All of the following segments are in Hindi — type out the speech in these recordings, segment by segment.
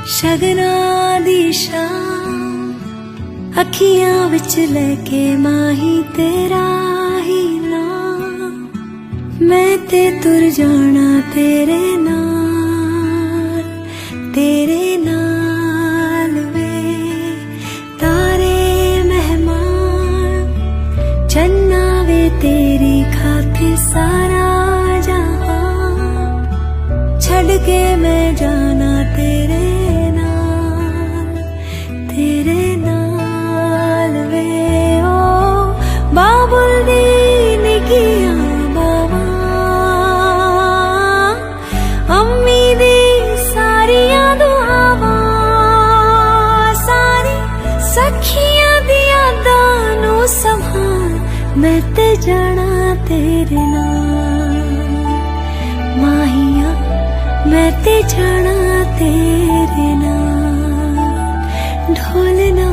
शगना दी शाम अखियां विच लेके माही तेरा ही नाम, मैं ते तुर जाना तेरे नाल वे। तारे मेहमान चन्ना वे तेरी खातिर सारा जहां, छड़ के मैं जाना तेरे नाल वे। ओ बाबुल दी निकियां बाबा, अम्मी दी सारियां दुआवां, सारी सखियां दी यादां नू संभाल, मैं ते जाना तेरे नाल। माहिया मैं ते जाना तेरे नाल, ढोलना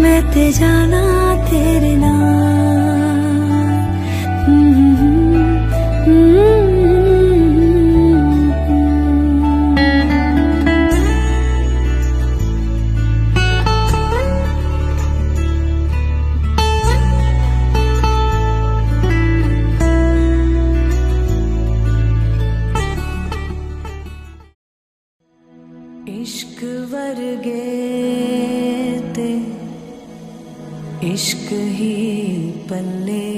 मैं ते जाना तेरे इश्क वर्गे ते इश्क ही पल्ले,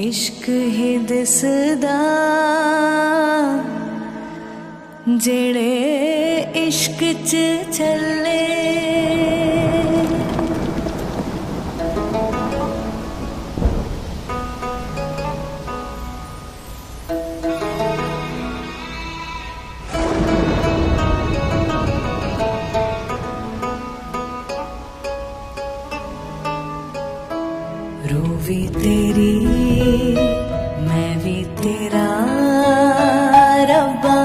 इश्क ही दिसदा जेड़े इश्क च चले। रू भी तेरी मैं भी तेरा, रब्बा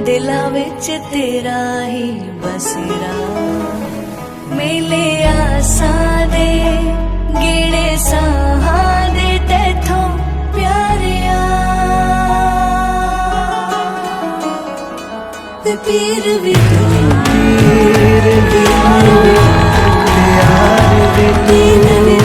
दिला विच तेरा ही बसेरा। मेले आसा दे गेड़े साहा दे तेथों प्यारिया, ते पीर भी तू यार भी दीन भी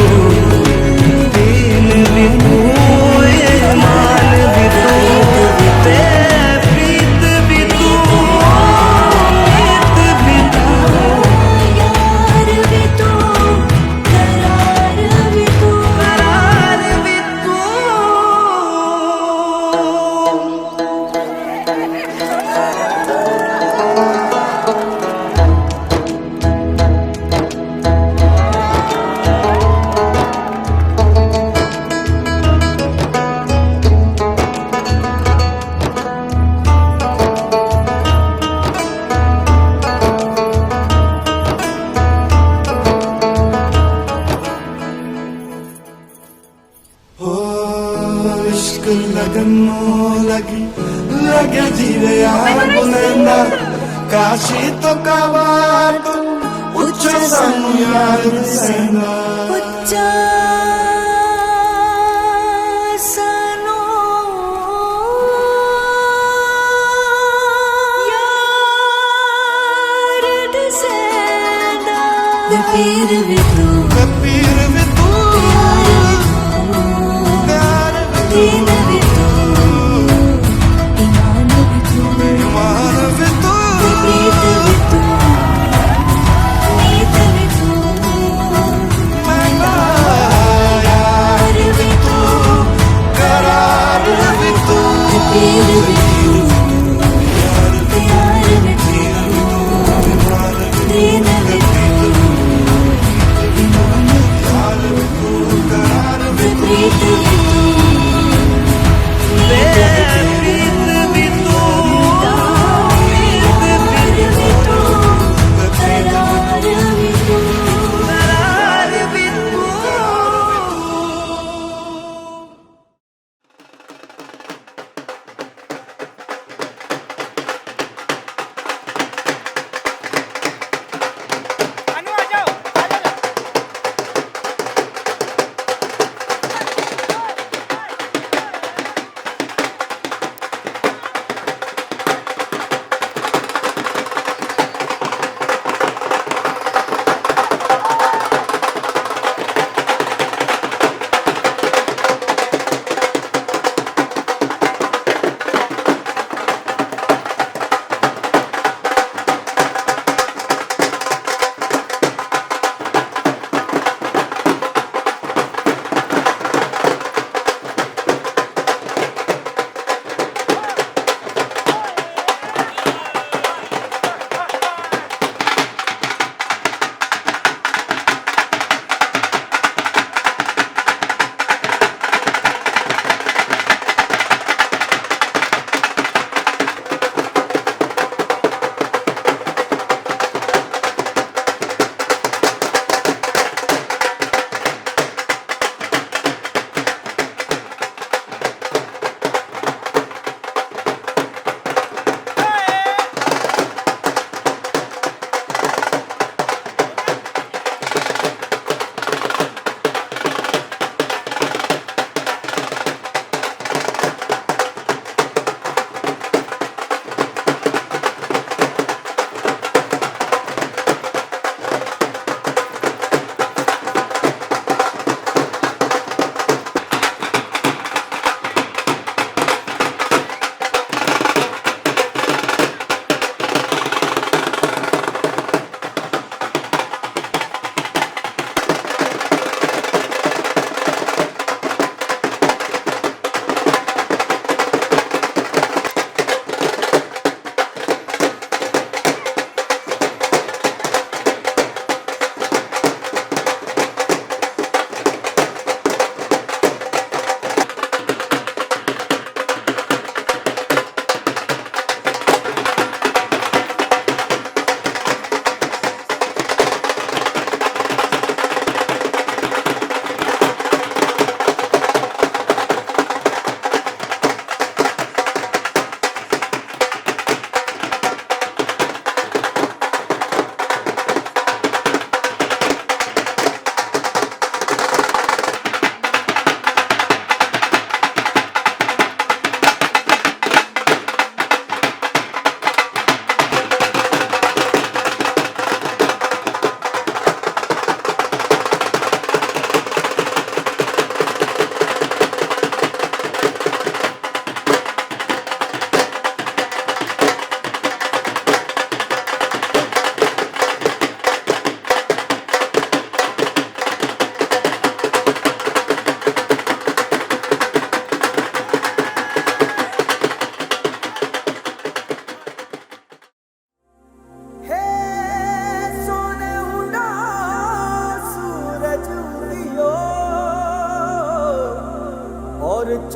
लगन लगी लगे जीवे बुलंदा, काशी तो कावा तो उच्चा सानू यार सेंदा, उच्चा सानू यार सेंदा। दे पीर भी तू दीन भी तू, ईमान भी तू, प्रीत भी तू, नीत भी तू,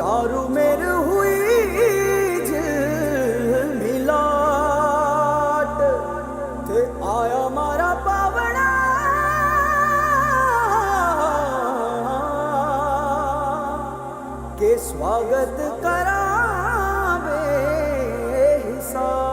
चारू मेर हुई मिलाट ते आया मारा पावड़ा के स्वागत करावे हिसाब।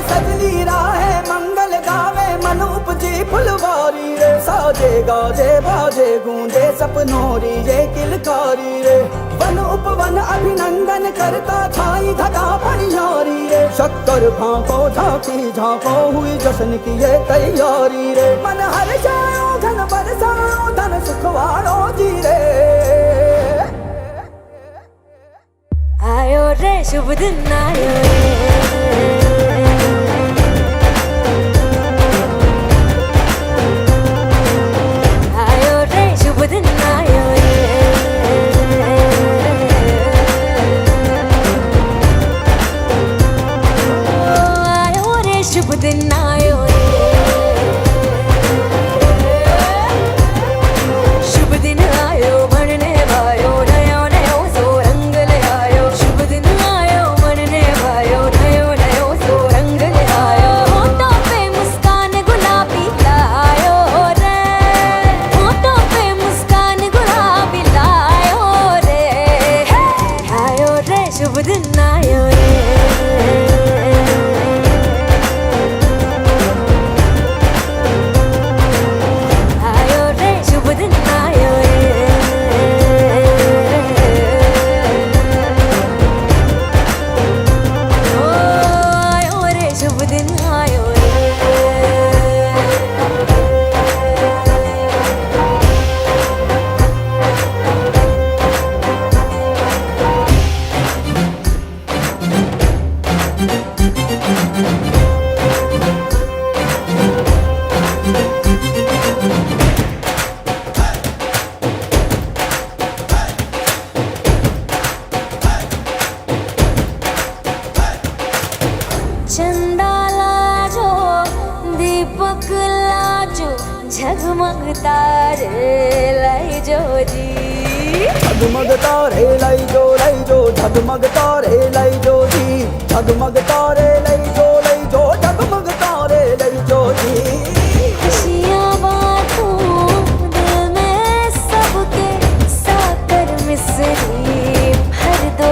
सजनी राहे मंगल गावे मन उपजी फुलवारी रे साजे गाजे बाजे गूंजे सपनोरी ये किलकारी रे वन उपवन अभिनंदन करता छाई धगा परियारी रे शक्कर भांको झांकी झांको हुई जश्न की ये तैयारी रे मन हर जाओ धन बरसाओ धन सुखवाड़ो जी रे। आयो रे शुभ दिन आयो रे शुभ दिन आयो रे आयो रे शुभ दिन आयो रे शुभ दिन आयो बनने वायो नयो नयो सो रंग ले आयो शुभ दिन आयो बनने वायो नयो नयो सो रंग ले आयो होठों पे मुस्कान गुलाबी लायो रे होठों पे मुस्कान गुलाबी लायो रे आयो रे शुभ दिन आयो रे आयो रे शुभ दिन आयो रे ओ आयो रे शुभ दिन आयो रे चंदा लाजो दीपक लाजो झगमग तारे लाई जो जी झगमग तारे लाई जो झगमग तारे लाई जो जी झगमग तारे लाई जो झगमग तारे लाई जो जी। खुशियाँ बांटूं दिल में सबके साकर मिसरी भर दो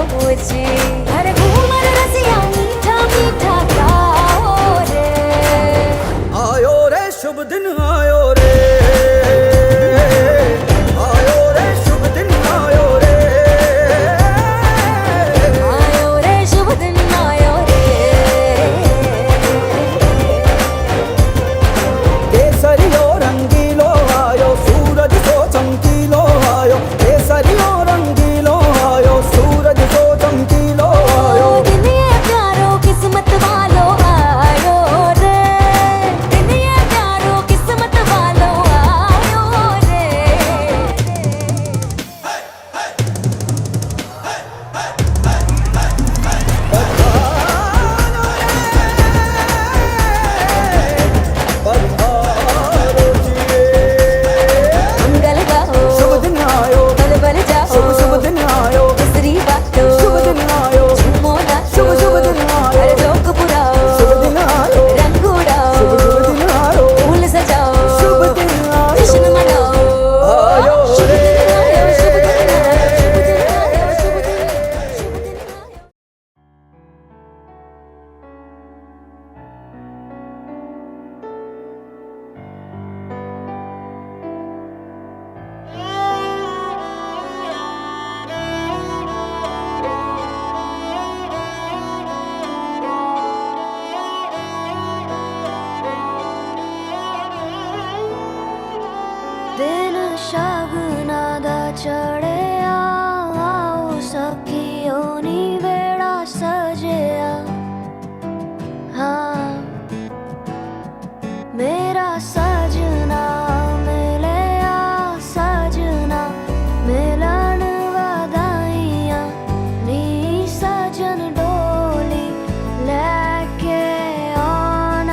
जी हर घूमर रसिया मीठा मीठा गाओ रे आयो रे शुभ दिन आयो रे आयो रे शुभ दिन आयो रे आयो रे शुभ दिन आयो रे केसरियो रंगीलो आयो सूरज सो चमकीलो आयो केसरियो रंगीलो आयो सूरज सो चमकीलो आयो दिन ये प्यारो किस्मत वालो आयो रे दिन ये प्यारो किस्मत वालो आयो रे पधारो जिए मंगल गाओ शुभ दिन आयो बल बल जाओ शुभ दिन आयो दूसरी बातों शुभ दिन आयो झूमो नाचो शुभ दिन आयो हर जोक पुराओ शुभ दिन आयो रंग उड़ाओ शुभ दिन आयो फूल सजाओ शुभ दिन आयो जश्न मनाओ आयो शुभ रे दिन आयो शुभ दिन आयो शुभ दिन आयो शुभ दिन आयो दिन शगुना दा चढ़िया आओ सखियो नी वेड़ा सजिया हाँ मेरा सजना मिलया सजना मिलन वधाइया नी सजन डोली लेके आन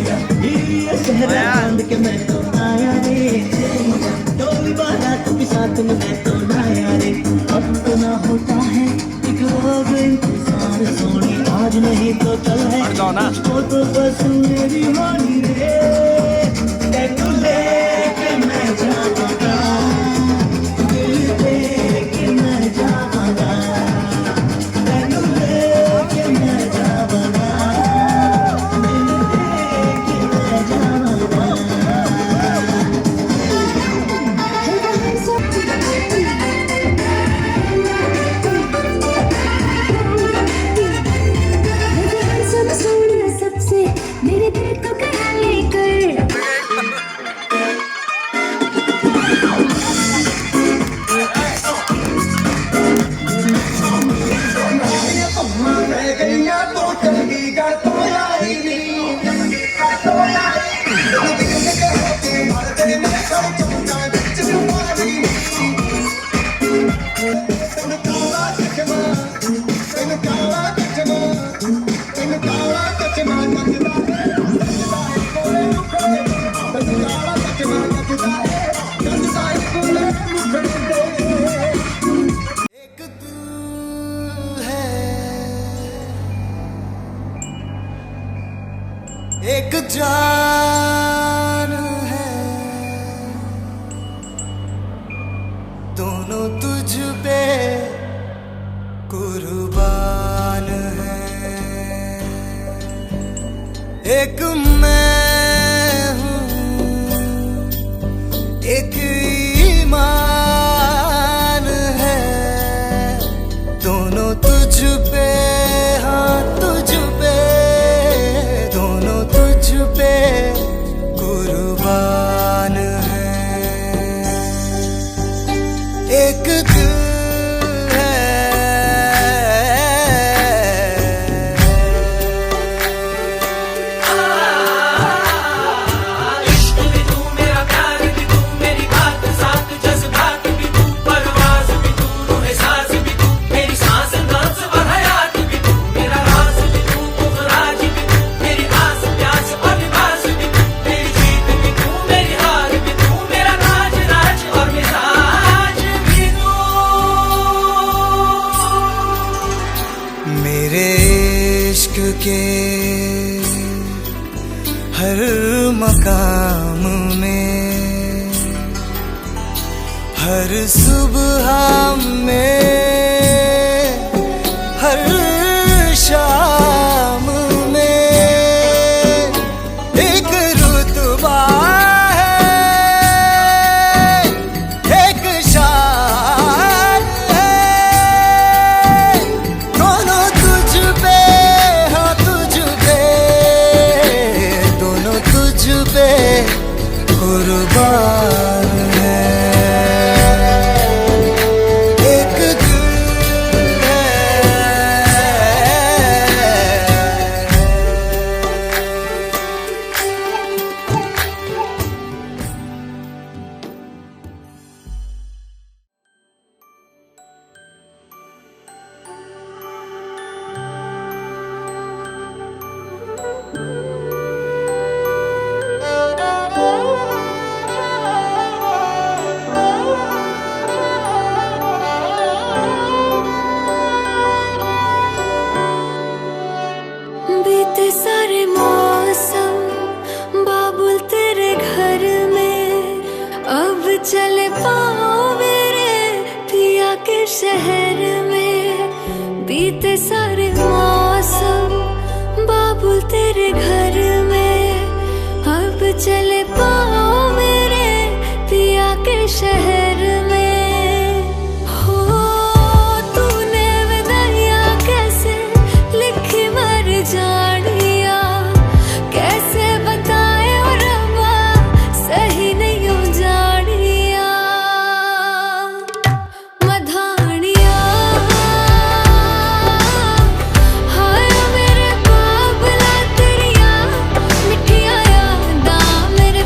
ये चेहरा चांद के मैं तो आया रे, डोली बारात के साथ में मैं तो आया रे। अब तो ना होता है एक रोज इंतजार सोनी, आज नहीं तो कल है, मुझको तो बस मेरी होनी रे। तैनू लेके मैं जाऊंगा, दिल लेके मैं जाऊंगा, तैनू लेके मैं जाऊंगा, दिल लेके मैं जाऊंगा। सोना सबसे मेरे दिल को कहा लेकर एक दिल है, एक जान है, दोनों तुझ पे कुर्बान है। एक मैं हूँ, एक ईमान है, दोनों तुझ पे, हाँ तुझ पे, दोनों तुझ पे कुर्बान है। एक दिल है, इश्क भी तू, मेरा प्यार भी तू, मेरी बात साथ जज्बात भी तू, परवाज़ भी तू, रूह साज़ भी तू, मेरी सांस अंदाज़ और हयात भी तू, मेरा राज भी तू, खुफराज भी तू, मेरी आस प्यास और लिबास भी तू, मेरी जीत भी तू, मेरी हार भी तू, मेरा राज राज और मिजाज भी तू। मेरे इश्क के हर मकाम में, हर सुबह में, हर शाम में एक रुतबा है, एक शान है, दोनों तुझ पे, हाँ तुझ पे, दोनों तुझ पे कुर्बान है। एक दिल है, बीते सारे मौसम बाबुल तेरे घर में, अब चले पाओ मेरे पिया के शहर में। बीते सारे मौसम बाबुल तेरे घर में, अब चले पाओ मेरे पिया के शहर में। हो तूने विदाइयाँ कैसे लिखी मर जानिया, कैसे बताए ओ रब्बा सही नहीं हो जानिया। मधानिया हाय मेरे बाबला तेरिया, मिठिया यादां मेरे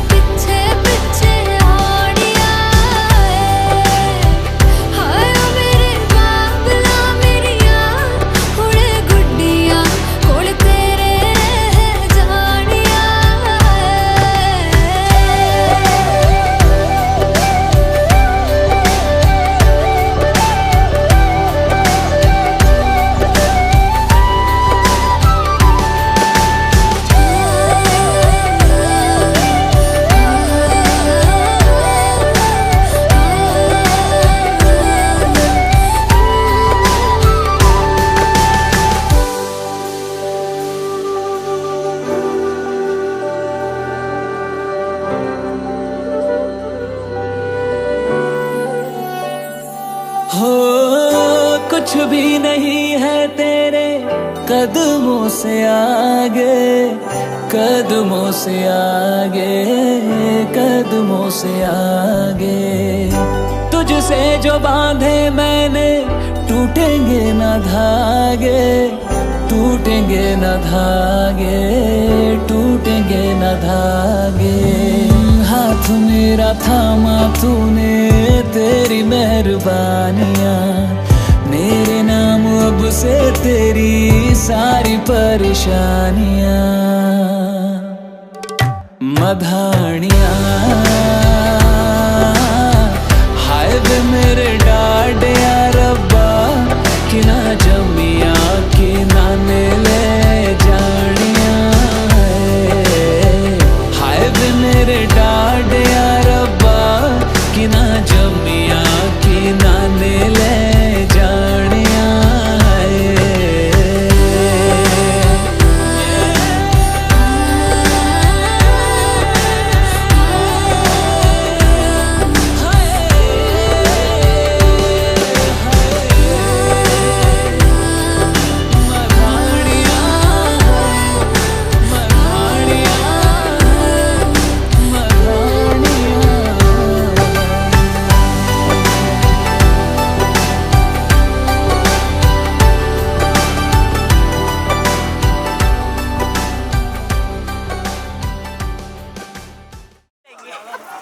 भी नहीं है तेरे कदमों से आगे, कदमों से आगे, कदमों से आगे। तुझसे जो बांधे मैंने टूटेंगे ना धागे, टूटेंगे न धागे, टूटेंगे न धागे। हाथ मेरा थामा तूने, तेरी मेहरबानियाँ, मेरे नाम अब से तेरी सारी परेशानियाँ। मधानियाँ हाय वे मेरे डाडिया रब्बा, कि ना जमिया कि ना ले जानिया। हाय वे मेरे डाडिया रब्बा, कि ना जमिया कि ना ले जानिया।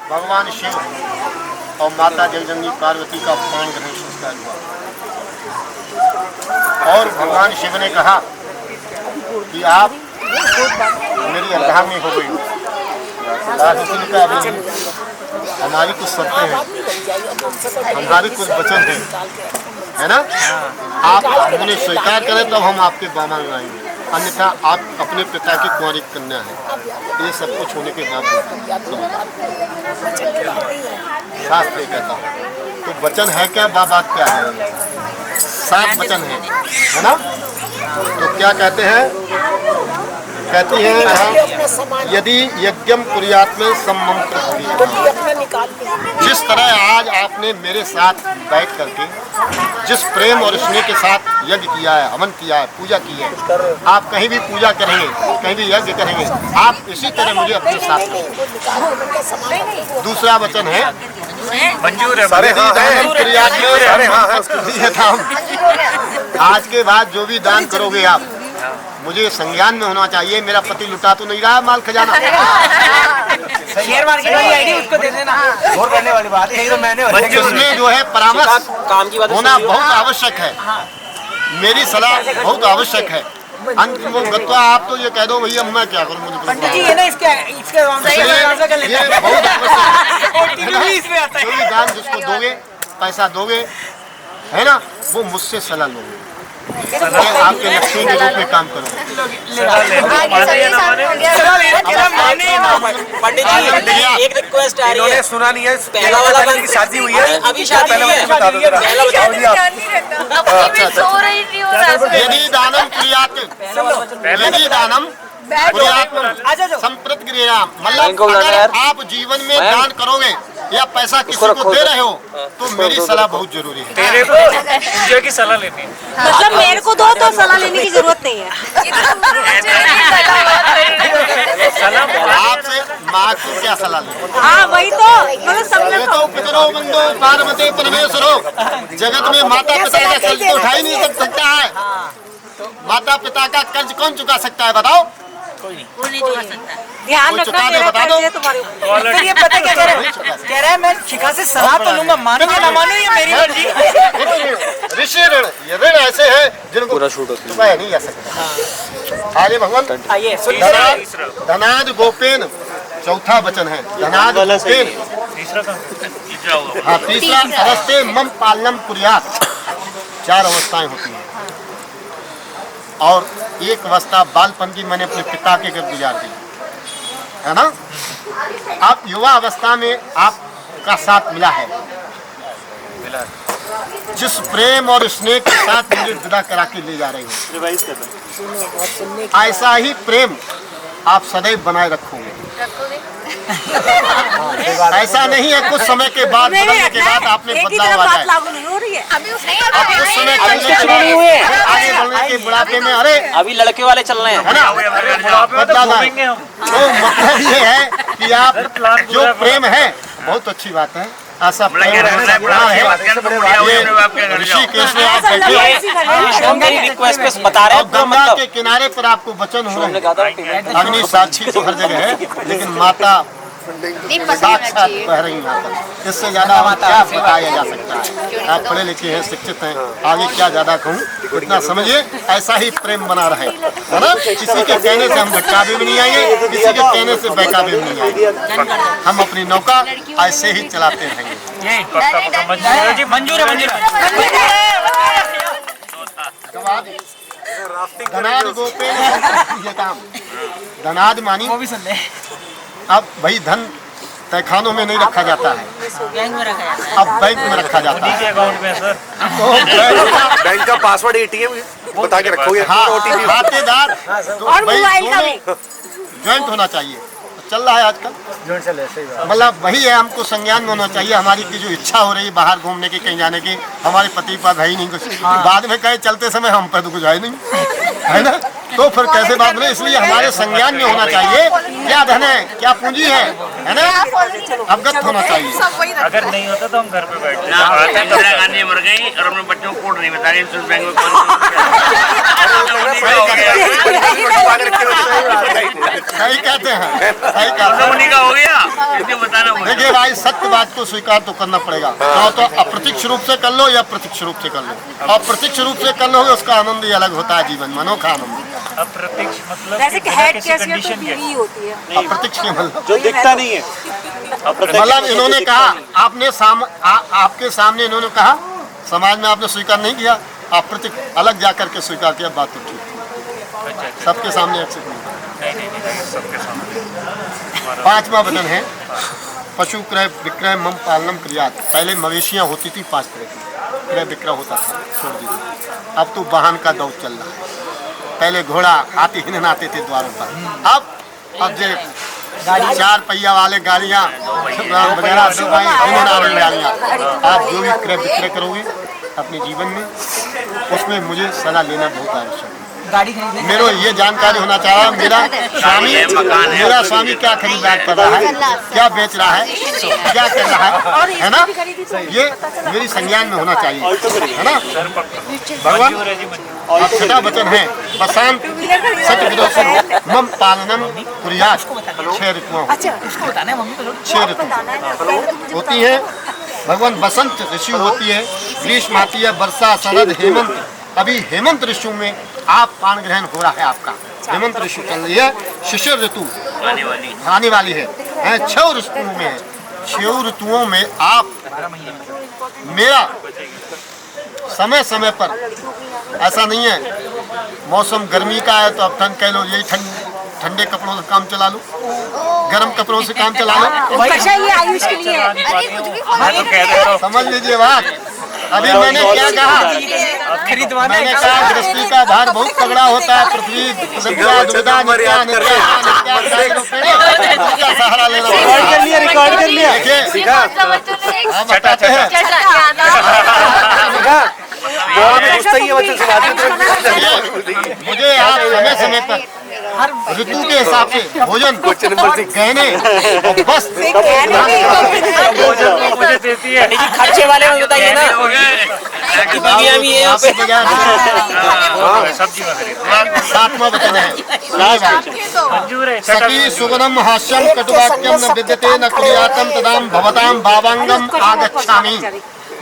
भगवान शिव और माता जगदम्बी पार्वती का पाण ग्रहण संस्कार हुआ और भगवान शिव ने कहा कि आप मेरी अर्धांगिनी हो गई। हमारी कुछ शर्तें हैं, हमारी कुछ वचन हैं, है ना। आप उन्हें स्वीकार करें तब हम आपके बामान लाएंगे, अन्यथा आप अपने पिता की कुंवारी कन्या है। ये सब कुछ होने के बाद शास्त्र कहता है तो वचन है क्या, बात क्या है। 7 वचन है ना। तो क्या कहते हैं, कहती है यदि यज्ञम कुर्यात्म सम्मम प्रभुः। जिस तरह आज आपने मेरे साथ बैठ करके जिस प्रेम और स्नेह के साथ यज्ञ किया है, हवन किया है, पूजा की है, आप कहीं भी पूजा करेंगे, कहीं भी यज्ञ करेंगे, आप इसी तरह मुझे अपने साथ करें। दूसरा वचन है मंजूर है, आज के बाद जो भी दान करोगे आप मुझे संज्ञान में होना चाहिए। मेरा पति लुटा तो नहीं रहा माल खजाना। शेयर मार्केट वाली आईडी उसको दे देना। और करने वाली बात है, तो मैंने उसमें जो है परामर्श काम की बात होना बहुत आवश्यक है। मेरी सलाह बहुत आवश्यक है। अंतिम गत्वा आप तो ये कह दो भैया मैं क्या करूँ, मुझे पंडित जी ये ना इसके बहुत आवश्यक है। जो भी दान जिसको दोगे, पैसा दोगे, है ना, वो मुझसे सलाह लोगे। आपके लक्ष्मी के रूप में काम करो। पंडित जी एक रिक्वेस्ट आ रही है, सुना नहीं है, पहला वाला की शादी हुई है, अभी शादी हुई है। यदि दानम कुर्यात्, यदि दानम संप्रत क्रिया, मतलब अगर आप जीवन में दान करोगे या पैसा किसी को दे रहे हो तो मेरी सलाह बहुत जरूरी है। तेरे को पूजा की सलाह लेनी है, मतलब मेरे को दो तो सलाह लेने की जरूरत नहीं है। आपसे माँ को क्या सलाह ले। हाँ वही तो मतलब तो पितरो बंदो पार्वती परमेश्वरो, जगत में माता पिता का कर्ज तो उठा ही नहीं सकता है। माता पिता का कर्ज कौन चुका सकता है बताओ। ध्यान रखना मेरा कर्ज है तुम्हारे ऊपर। फिर ये पता क्या कह रहा है, मैं शिखा से सलाह तो लूंगा, मानो या ना मानो ये मेरी मर्जी। ऋषि ऋण, ये ऋण ऐसे है जिनको पूरा छूट चुकाया नहीं जा सकता। आगे भगवान धनाद गोपेन, चौथा वचन है धनाद गोपेन। हाँ, तीसरा अवस्थे मम पालनम कुर्यात्। 4 अवस्थाएं होती हैं और एक अवस्था बालपन की मैंने अपने पिता के घर गुजार दी, है ना। आप युवा अवस्था में आपका साथ मिला है, जिस प्रेम और स्नेह के साथ मुझे विदा करा के ले जा रही हो, ऐसा ही प्रेम आप सदैव बनाए रखोगे। ऐसा नहीं है कुछ समय के बाद बदलने के बाद आपने बदलाव आ जाए। लागू नहीं हो रही है अब कुछ समय चलने के बाद आगे बढ़ने के बुढ़ापे में अरे अभी लड़के वाले चल रहे हैं, है ना, बदलाव आए। तो मतलब ये है कि आप जो प्रेम है बहुत अच्छी बात है, ऐसा प्रेम है। ऋषिकेश में आप बैठे मेरी रिक्वेस्ट पे बता रहे और हैं गंगा के किनारे पर आपको वचन हो रहे हैं। अग्नि साक्षी तो हर जगह है, लेकिन माता साक्षात बह रही माता, इससे ज्यादा क्या बताया जा सकता है। आप पढ़े लिखे हैं, शिक्षित हैं, आगे क्या ज्यादा कहूँ, इतना समझिए। ऐसा ही प्रेम बना रहे, है ना। किसी के कहने से हम भटकावे भी नहीं आएंगे, किसी के कहने से बहकावे भी नहीं आएंगे। हम अपनी नौका ऐसे ही चलाते रहेंगे। मंजूर है, मंजूर है। धनाद गोपे ये काम धनाद मानी वो भी सुन ले। अब भाई धन तहखानों में नहीं रखा जाता है, बैंक में रखा जाता है। अब बैंक में रखा जाता है। अकाउंट में सर तो बैंक का पासवर्ड ATM बता के रखोगे। हाँ, खातेदार तो और भाई मोबाइल का दोनों ज्वाइंट होना चाहिए। चल रहा है आजकल, मतलब वही है, हमको संज्ञान में होना चाहिए। हमारी की जो इच्छा हो रही है बाहर घूमने की, कहीं जाने की, हमारे पति के पास है ही नहीं कुछ, बाद में कहे चलते समय हम पे तो कुछ है नहीं, है ना। तो फिर कैसे बात बने, इसलिए हमारे संज्ञान में होना चाहिए क्या धन है, क्या पूंजी है ना, अवगत होना चाहिए। अगर नहीं होता तो हम घर पे बैठते इंदिरा गांधी मर गई और अपने बच्चों को कोड नहीं बता रही, इंश्योरेंस बैंक में सही कहते हैं, सही कहते हैं। का हो गया, इसलिए बताना। देखिए भाई, सत्य बात को स्वीकार तो करना पड़ेगा। तो अप्रत्यक्ष रूप से कर लो या प्रत्यक्ष रूप से कर लो, अप्रत्यक्ष रूप से कर लोगे उसका आनंद ही अलग होता है, जीवन में अनोखा आनंद। अप्रत्यक्ष मतलब वैसे कि हेड किसी कैसे तो कंडीशन के बीवी होती है। अप्रत्यक्ष के मतलब जो दिखता नहीं है, मतलब इन्होंने कहा आपने आपके सामने इन्होंने कहा, समाज में आपने स्वीकार नहीं किया, अप्रत्यक्ष अलग जा करके स्वीकार किया, बात तो ठीक। सबके सामने एक्सेप्ट नहीं। सबके सामने। पांचवा वचन है पशु क्रय विक्रय मम पालनम क्रियात। पहले मवेशियां होती थी 5 तरह की, क्रय विक्रय होता था, छोड़ दीजिए। अब तो वाहन का दौर चल रहा है। पहले घोड़ा हाथी हिनन आते थे द्वारों पर, अब जो 4 पहिया वाले गाड़ियाँ वगैरह हिनन आ रही गाड़ियाँ। आप जो भी क्रय विक्रय करोगे अपने जीवन में, उसमें मुझे सलाह लेना बहुत आवश्यक है। मेरे ये जानकारी होना चाह रहा मेरा स्वामी क्या खरीदार कर रहा है, क्या बेच रहा है, क्या कर रहा है ना, ये मेरी संज्ञान में होना चाहिए, है ना। भगवान अब छठा वचन है बसंत सत्य मम पालनम कुर्यात्। 6 ऋतुओं 6 ऋतु होती है। भगवान बसंत ऋतु होती है, ग्रीष्म आती है, वर्षा, शरद, हेमंत। अभी हेमंत ऋतु में आप पान ग्रहण हो रहा है, आपका हेमंत ऋतु चल रही है। शिशिर ऋतु आने वाली है। 6 ऋतुओं में है, 6 ऋतुओं में आप मेरा समय समय पर, ऐसा नहीं है मौसम गर्मी का है तो अब ठंड कह लो, यही ठंडे कपड़ों से काम चला लो, गर्म कपड़ों से काम चला लो। अच्छा ये आयुष के लिए है। समझ लीजिए बात। अभी मैंने क्या कहा, मैंने कहा गृहस्थी का भार बहुत तगड़ा होता है। पृथ्वी विद्या दुविधा नित्या नित्या नित्या सहारा लेना पड़ता है। रिकॉर्ड कर लिया। देखिए हम बताते हैं, मुझे आप समय समय पर ऋतु के हिसाब से भोजन, गहने और वस्त्र मुझे देती है। खर्चे वाले में बताइए ना, बीवियां भी है यहाँ पे। सब्जी वगैरह। 7वां वचन है मंजूर है। सखी सुगनम हास्यम कटुवाक्यम न विद्यते न क्रियातम तदाम भवताम भावांगम आगच्छामि।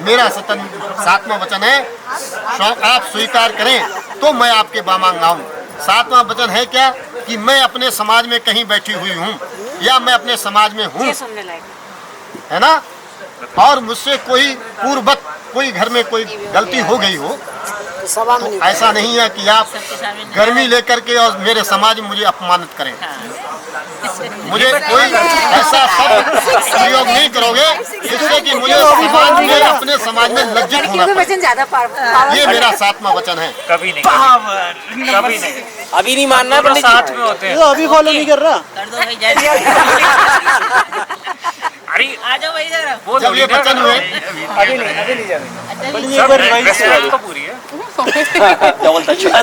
मेरा 7वां वचन है, आप स्वीकार करें तो मैं आपके वामांग आऊं। 7वां वचन है क्या कि मैं अपने समाज में कहीं बैठी हुई हूँ या मैं अपने समाज में हूँ, है ना, और मुझसे कोई पूर्ववत कोई घर में कोई गलती हो गई हो ऐसा नहीं है कि आप गर्मी लेकर के और मेरे समाज में मुझे अपमानित करें। मुझे कोई ऐसा शब्द प्रयोग नहीं करोगे जिससे कि मुझे समाज में अपने समाज में लज्जित होना पड़े। वचन ज्यादा ये मेरा 7वां वचन है। कभी नहीं, कभी नहीं। अभी नहीं मानना तो साथ में होते हैं। अभी फॉलो नहीं कर रहा। अरे आ जाओ भाई जरा। वो जब ये वचन हुए अभी नहीं जा रहे। सब रेस्टोरेंट तो पूरी है।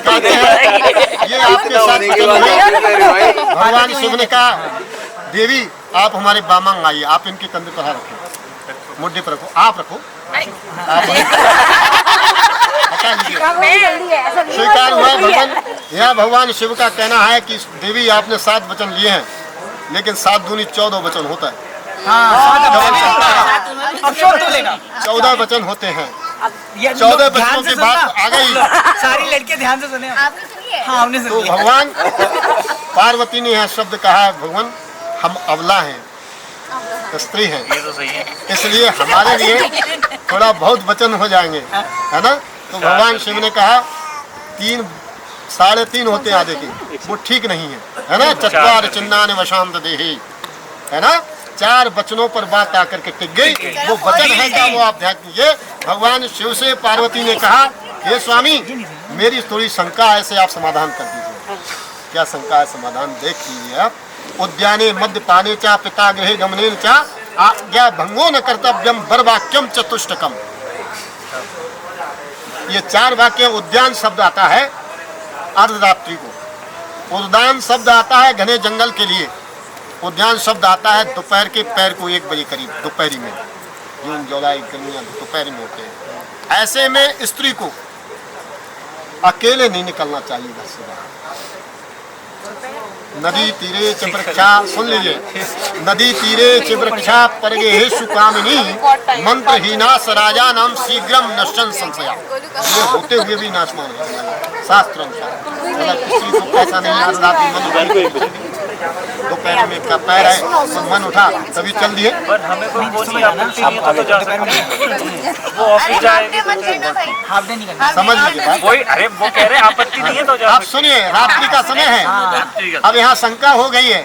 कहते हैं ये आपके साथ वचन हुए। भगवान शिव ने कहा देवी आप हमारे बामंग आइए, आप इनके कंधे पर हाथ रखो, मुड्ढे पर रखो, आप रखो, आप हटा लीजिए। स्वीकार हुआ भगवान। यहाँ भगवान शिव का कहना है कि देवी आपने 7 वचन लिए हैं, लेकिन 7 दूनी 14 वचन होता है। अब शोर तो लेगा। 14 वचन होते हैं। 14 वचनों की बात आ गई। सारी लड़कियां ध्यान से सुने। हाँ हमने सुन तो लिया। भगवान पार्वती ने यह शब्द कहा है, भगवान हम अबला हैं, स्त्री हैं, ये तो सही है। इसलिए हमारे लिए थोड़ा बहुत वचन हो जाएंगे, है ना। तो भगवान शिव ने कहा 3 साढ़े 3 होते आधे के, वो ठीक नहीं है ना। चत्वार चिन्नान वशांत देहि, है ना। 4 वचनों पर बात आकर के टिक गई। वो वचन है क्या, वो आप ध्यान दीजिए। भगवान शिव से पार्वती ने कहा हे स्वामी मेरी थोड़ी शंका है, इसे आप समाधान कर दीजिए। क्या शंका है, समाधान देख लीजिए आप। उद्याने मध्य पाने चा पिता गृहे गमनेन चा आज्ञा भंगो न कर्तव्यम बरवाक्यम चतुष्टकम। ये 4 वाक्य। उद्यान शब्द आता है अर्धरात्रि को, उद्यान शब्द आता है घने जंगल के लिए, उद्यान शब्द आता है दोपहर के पैर को 1 बजे करीब, दोपहरी में, जून जुलाई गर्मियाँ दोपहर में होते हैं। ऐसे में स्त्री को अकेले नहीं निकलना चाहिए घर से बाहर। नदी तीरे च वृक्षा, सुन लीजिए, नदी तीरे च वृक्षा परगेषु कामिनी मंत्रहीना सराजा नाम शीघ्रम नश्चन संशया। ये होते हुए भी नाशमान है शास्त्र अनुसार। किसी को ऐसा नहीं अर्धरात्रि मन दोपहर में का पैर है तो मन उठा तभी चल दिए। पर हमें कोई बोली आपत्ति नहीं है तो जा सकते हैं। वो ऑफिस जाए हाफ डे नहीं करना। समझ लीजिए बात। वही, अरे वो कह रहे हैं आपत्ति नहीं है तो जा आप सकते सुनिए, रात्रि का समय है। अब यहाँ शंका हो गई है।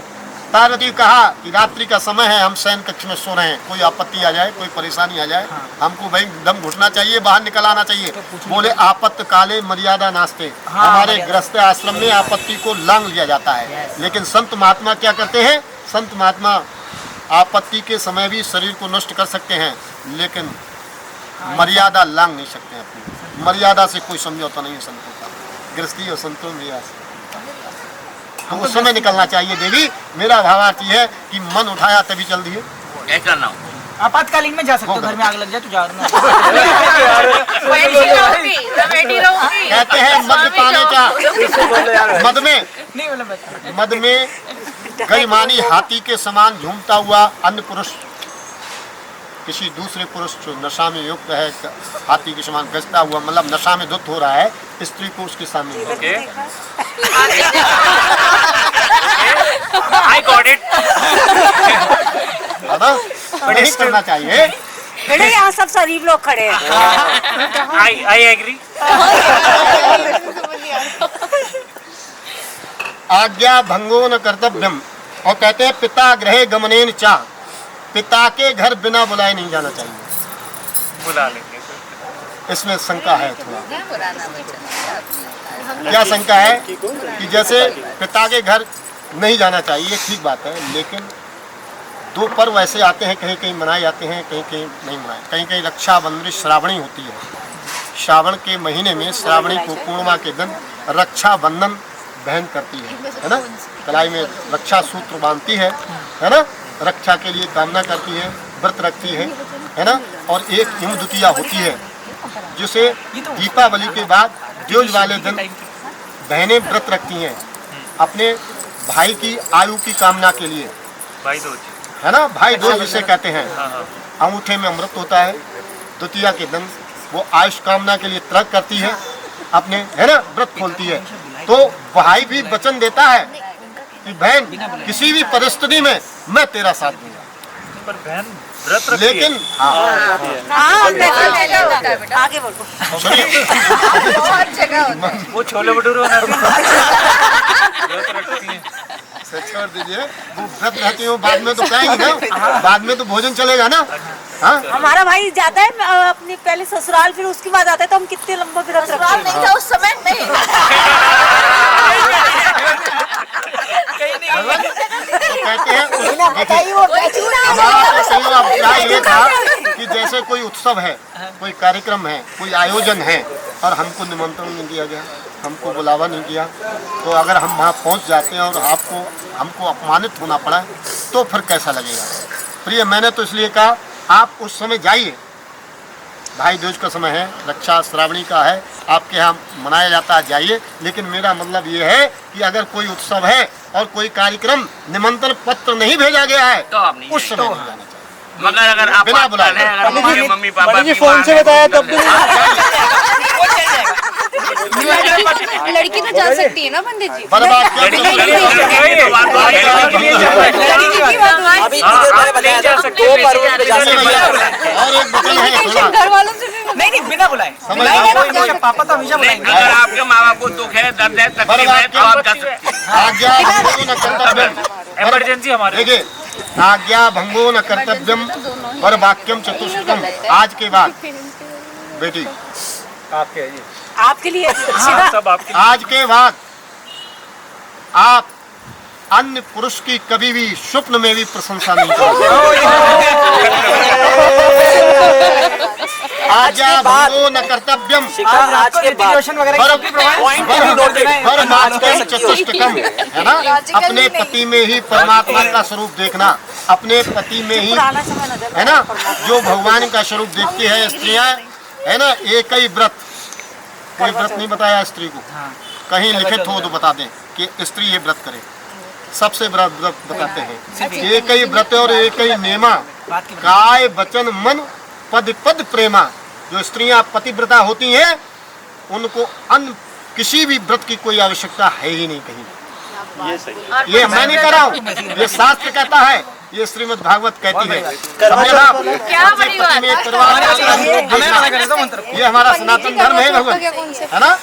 पार्वती कहा कि रात्रि का समय है, हम शयन कक्ष में सो रहे हैं, कोई आपत्ति आ जाए, कोई परेशानी आ जाए, हमको भाई दम घुटना चाहिए, बाहर निकल आना चाहिए। बोले आपत्त काले मर्यादा नास्ते। हमारे गृहस्थ आश्रम में आपत्ति को लांघ लिया जाता है, लेकिन संत महात्मा क्या करते हैं, संत महात्मा आपत्ति के समय भी शरीर को नष्ट कर सकते हैं, लेकिन मर्यादा लांघ नहीं सकते हैं। अपनी मर्यादा से कोई समझौता नहीं है संतों का, गृहस्थी और संतों में। तो उस समय निकलना चाहिए देवी। मेरा भावार्थ ये है कि मन उठाया तभी चल दिए। ऐसा ना हो। आपातकालीन में जा सकते हो, घर में आग लग जाए तो जा कहते हैं मद पाने का, मद में गजमानी हाथी के समान झूमता हुआ अन्य पुरुष किसी दूसरे पुरुष जो नशा में युक्त है, हाथी के समान गजता हुआ, मतलब नशा में धुत हो रहा है, स्त्री को उसके सामने आई गॉट इट। नहीं करना चाहिए। बेटा यहाँ सब शरीफ लोग खड़े हैं। I agree. आज्ञा भंगो न कर्तव्यम। और कहते हैं पिता गृहे गमनेन चा, पिता के घर बिना बुलाए नहीं जाना चाहिए। बुला लेंगे। इसमें शंका है थोड़ा। क्या शंका है कि जैसे पिता के घर नहीं जाना चाहिए, ठीक बात है, लेकिन 2 पर्व ऐसे आते हैं, कहीं कहीं मनाए जाते हैं, कहीं कहीं नहीं मनाए। कहीं कहीं रक्षाबंधन श्रावणी होती है, श्रावण के महीने में श्रावणी को पूर्णिमा के दिन रक्षाबंधन बहन करती है ना, कलाई में रक्षा सूत्र बांधती है ना, रक्षा के लिए कामना करती है, व्रत रखती है ना। और एक हिम द्वितीया होती है जिसे दीपावली के बाद द्योज वाले दिन बहनें व्रत रखती हैं अपने भाई की आयु की कामना के लिए, भाई दूज, है ना। भाई दूज जिसे कहते हैं। अंगूठे में अमृत होता है, द्वितीया के दिन वो आयुष कामना के लिए तर्क करती है अपने, है ना, व्रत खोलती है। तो भाई भी वचन देता है कि बहन किसी भी परिस्थिति में मैं तेरा साथ दूंगा। पर बहन लेकिन आगे बोलो। वो छोले भटूरे बनाती हैं। छोड़ दीजिए, वो व्रत रहती हूँ, बाद में तो खाएंगे ना, बाद में तो भोजन चलेगा ना। हाँ, हमारा भाई जाता है अपनी पहले ससुराल, फिर उसके बाद आता है, तो हम कितने लंबा व्रत रखते हैं। नहीं था उस समय, नहीं कहते हैं हमारा अभिप्राय ये था कि जैसे कोई उत्सव है, कोई कार्यक्रम है, कोई आयोजन है और हमको निमंत्रण नहीं दिया गया, हमको बुलावा नहीं किया, तो अगर हम वहाँ पहुँच जाते हैं और हमको अपमानित होना पड़ा तो फिर कैसा लगेगा। प्रिय, मैंने तो इसलिए कहा आप उस समय जाइए, भाई दूज का समय है, रक्षा श्रावणी का है, आपके यहाँ मनाया जाता है, जाइए। लेकिन मेरा मतलब ये है कि अगर कोई उत्सव है और कोई कार्यक्रम निमंत्रण पत्र नहीं भेजा गया है तो आप नहीं उस समय नहीं जाना चाहिए। मगर अगर आप बिना बुलाए, अगर मम्मी पापा फोन से बताया तब लड़की तो जा सकती है ना पंडित जी। बर्बाद क्या अभी और एक बचन है थोड़ा, घर वालों से भी नहीं बिना बुलाए, पापा तो हमेशा बुलाएंगे। अगर आपके माँ बाप को दुख है, दर्द है, तकलीफ है, तो आप जा सकते हैं। आज्ञा भंगो न कर्तव्यम, इमरजेंसी हमारे देखिए, आज्ञा भंगो न कर्तव्यम पर वाक्यम चतुष्टकम। आज के बाद बेटी आपके लिए सब आपके आज के बाद आप अन्य पुरुष की कभी भी स्वप्न में भी प्रशंसा नहीं करोगे। आज्ञा भंगो न कर्तव्यम चतुष्टकम, है ना। अपने पति में ही परमात्मा का स्वरूप देखना, अपने पति में ही, है ना, जो भगवान का स्वरूप देखती है स्त्रियां, है ना। एक ही व्रत, कोई व्रत नहीं बताया स्त्री को, कहीं लिखित हो तो बता दें कि स्त्री ये व्रत करे, सबसे व्रत बताते हैं। एक ही व्रत और एक ही नेमा, काय वचन मन पद पद प्रेमा। जो स्त्रियां पतिव्रता होती हैं उनको अन्य किसी भी व्रत की कोई आवश्यकता है ही नहीं कहीं। ये मैं नहीं कर रहा हूँ, ये शास्त्र कहता है, ये श्रीमद् भागवत कहती है। क्या बड़ी बात है। ये हमारा सनातन धर्म है भगवान, है ना।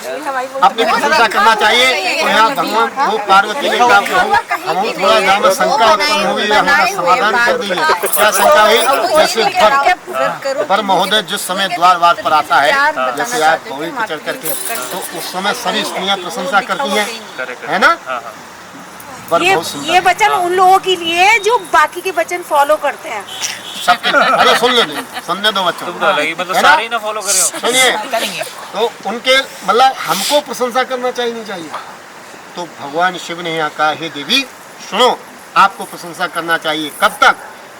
अपनी प्रशंसा करना चाहिए। तो यहाँ भगवान वो पार्वती ने कहा हम थोड़ा जहाँ में शंका उत्पन्न हुई, हमारा समाधान कर दीजिए। क्या शंका हुई? जैसे पर महोदय जिस समय द्वार वार पर आता है, जैसे आप घोड़ी पर चढ़ करके, तो उस समय सभी स्त्रियाँ प्रशंसा करती हैं, है ना। ये वचन उन लोगों के लिए जो बाकी के वचन फॉलो करते हैं। सबके, अरे सुनने दो बच्चों, मतलब सारे ही ना फॉलो करें। सुनिए, तो उनके मतलब हमको प्रशंसा करना चाहिए नहीं चाहिए। तो भगवान शिव ने यहाँ कहा, हे देवी सुनो, आपको प्रशंसा करना चाहिए। कब तक?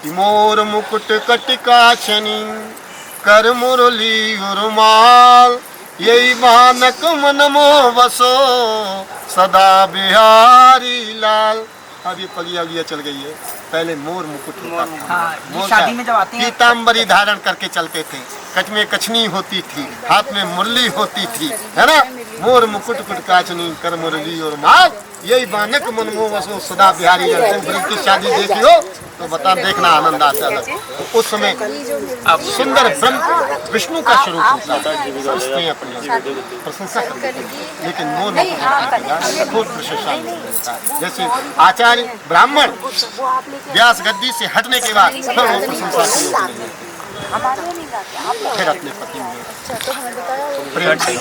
मोर मुकुट कटिका छनी कर मुरली उर्माल, यही मानक मन मो बसो सदा बिहारी लाल। अब ये पगिया गिया चल गई है, पहले मोर मुकुट होता था। मोर शादी में जब आते हैं पीताम्बरी धारण करके चलते थे, कच में कछनी होती थी, हाथ में मुरली होती थी, है ना। मोर मुकुट कुट काचनी कर मुरली और माल, यही बानक मन मो बसो सदा बिहारी लाल। ब्रज की शादी देखी हो तो बता, देखना आनंद आता है। तो उस समय अब सुंदर ब्रह्म विष्णु का स्वरूप होता था, इसमें अपनी प्रशंसा करते थे। लेकिन मोर कठोर प्रशंसा मिलता है। जैसे आचार्य ब्राह्मण व्यास गद्दी से हटने के बाद फिर वो प्रशंसा की योग्य नहीं होते, फिर अपने पति में प्रेम से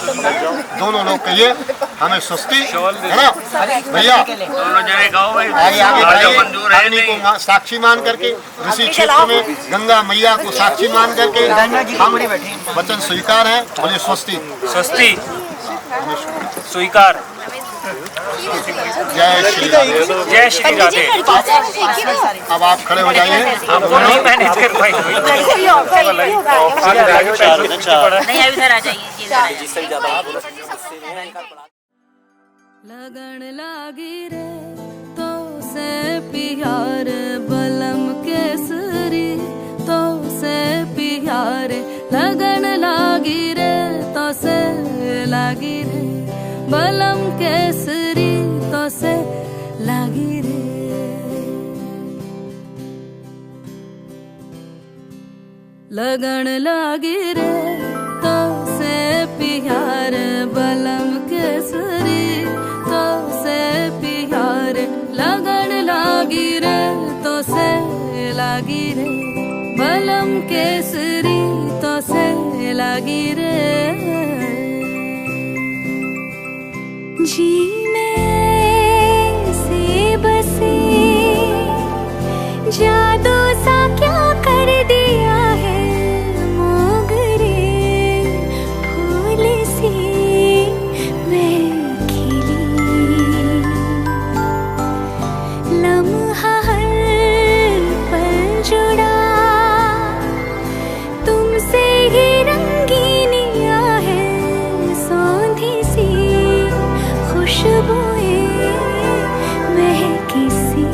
दोनों लोग कहिए हमें स्वस्ति, है ना भैया। दोनों जने कहो भाई, आगे आगे जो मंजूर है अग्नि को साक्षी मान करके, ऋषि क्षेत्र में गंगा मैया को साक्षी मान करके हम वचन स्वीकार है। बोले स्वस्ति। स्वस्ति स्वीकार। जय श्री राधे। जय श्री राधे। अब आप खड़े हो जाइए। आपको नहीं मैनेज कर पाई। नहीं इधर आ जाइए। लगन लागी रे तो से प्यार बलम केसरी, तो से प्यार लगन लागी रे तो से लागी रे बलम केसरी, तो से लागी रे। लगन लागी रे तो से प्यार बलम केसरी तो से प्यार लगन लागी रे तो से लागी रे बलम केसरी तो से लागी रे जी में से बसे जादू सा क्या कर दिया है मोगरे फूल सी मैं खिली लम्हा हर पल जुड़ा तुमसे ही रंगीनिया है सौंधी सी खुशबुएं महकी सी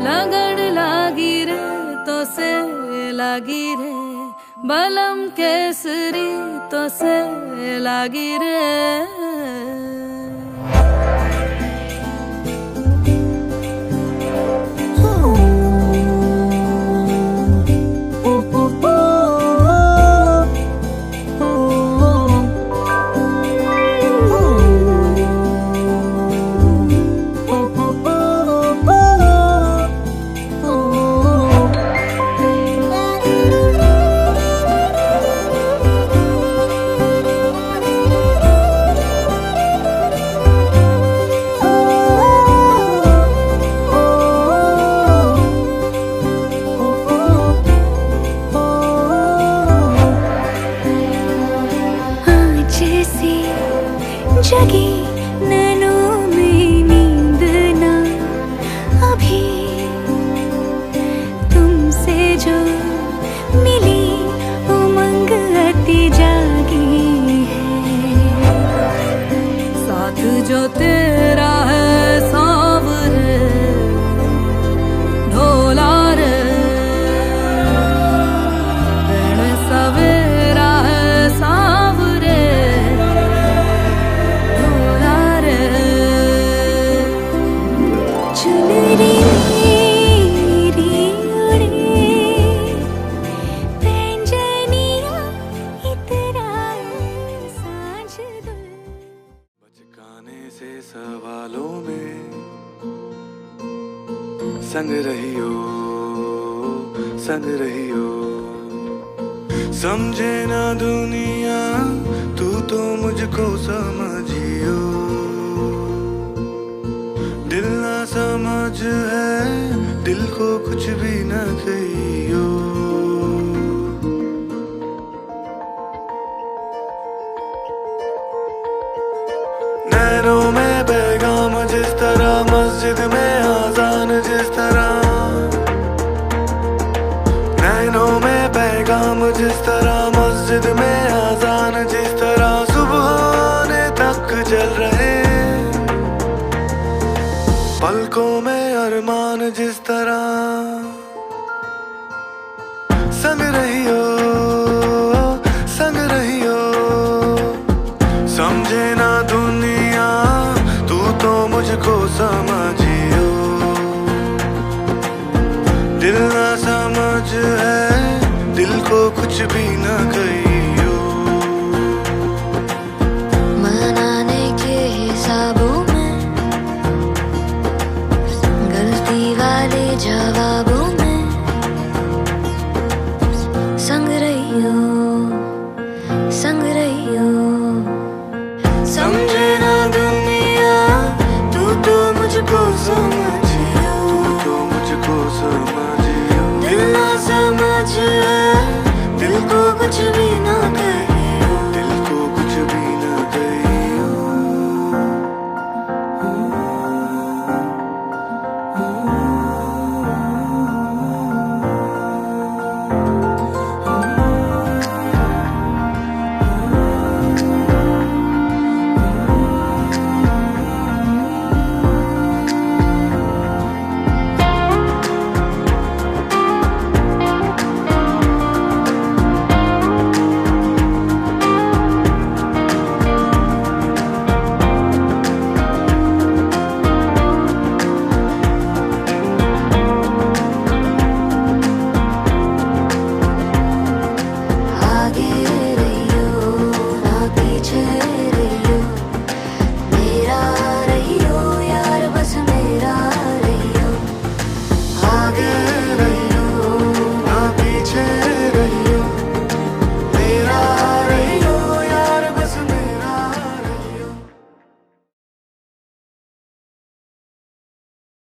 लगन लागी रे तो से लागी रे बलम केसरी तो से लागी रे जगी नैनों में नींद ना अभी तुमसे जो मिली उमंग अति जागी है साथ जो तेरा है सांवरे ढोला रे रण सवेरा है सांवरे चुनरी मेरी उड़े पैंजनिया इतराए सांझ दुल बचकाने से सवालों में संग रहियो समझे ना दुनिया तू तो मुझको समझियो दिल ना समझ है दिल को कुछ भी न कहियो नैनों में पैगाम जिस तरह मस्जिद में आजान जिस तरह नैनों में पैगाम जिस तरह मस्जिद में आजान जिस तरह सुबह आने तक चल रहे पलकों में अरमान जिस तरह संग रहियो समझे ना दुनिया तू तो मुझको समझियो दिल ना समझ है दिल को कुछ भी न कहियो मनाने के हिसाबों में गलती वाले जवाब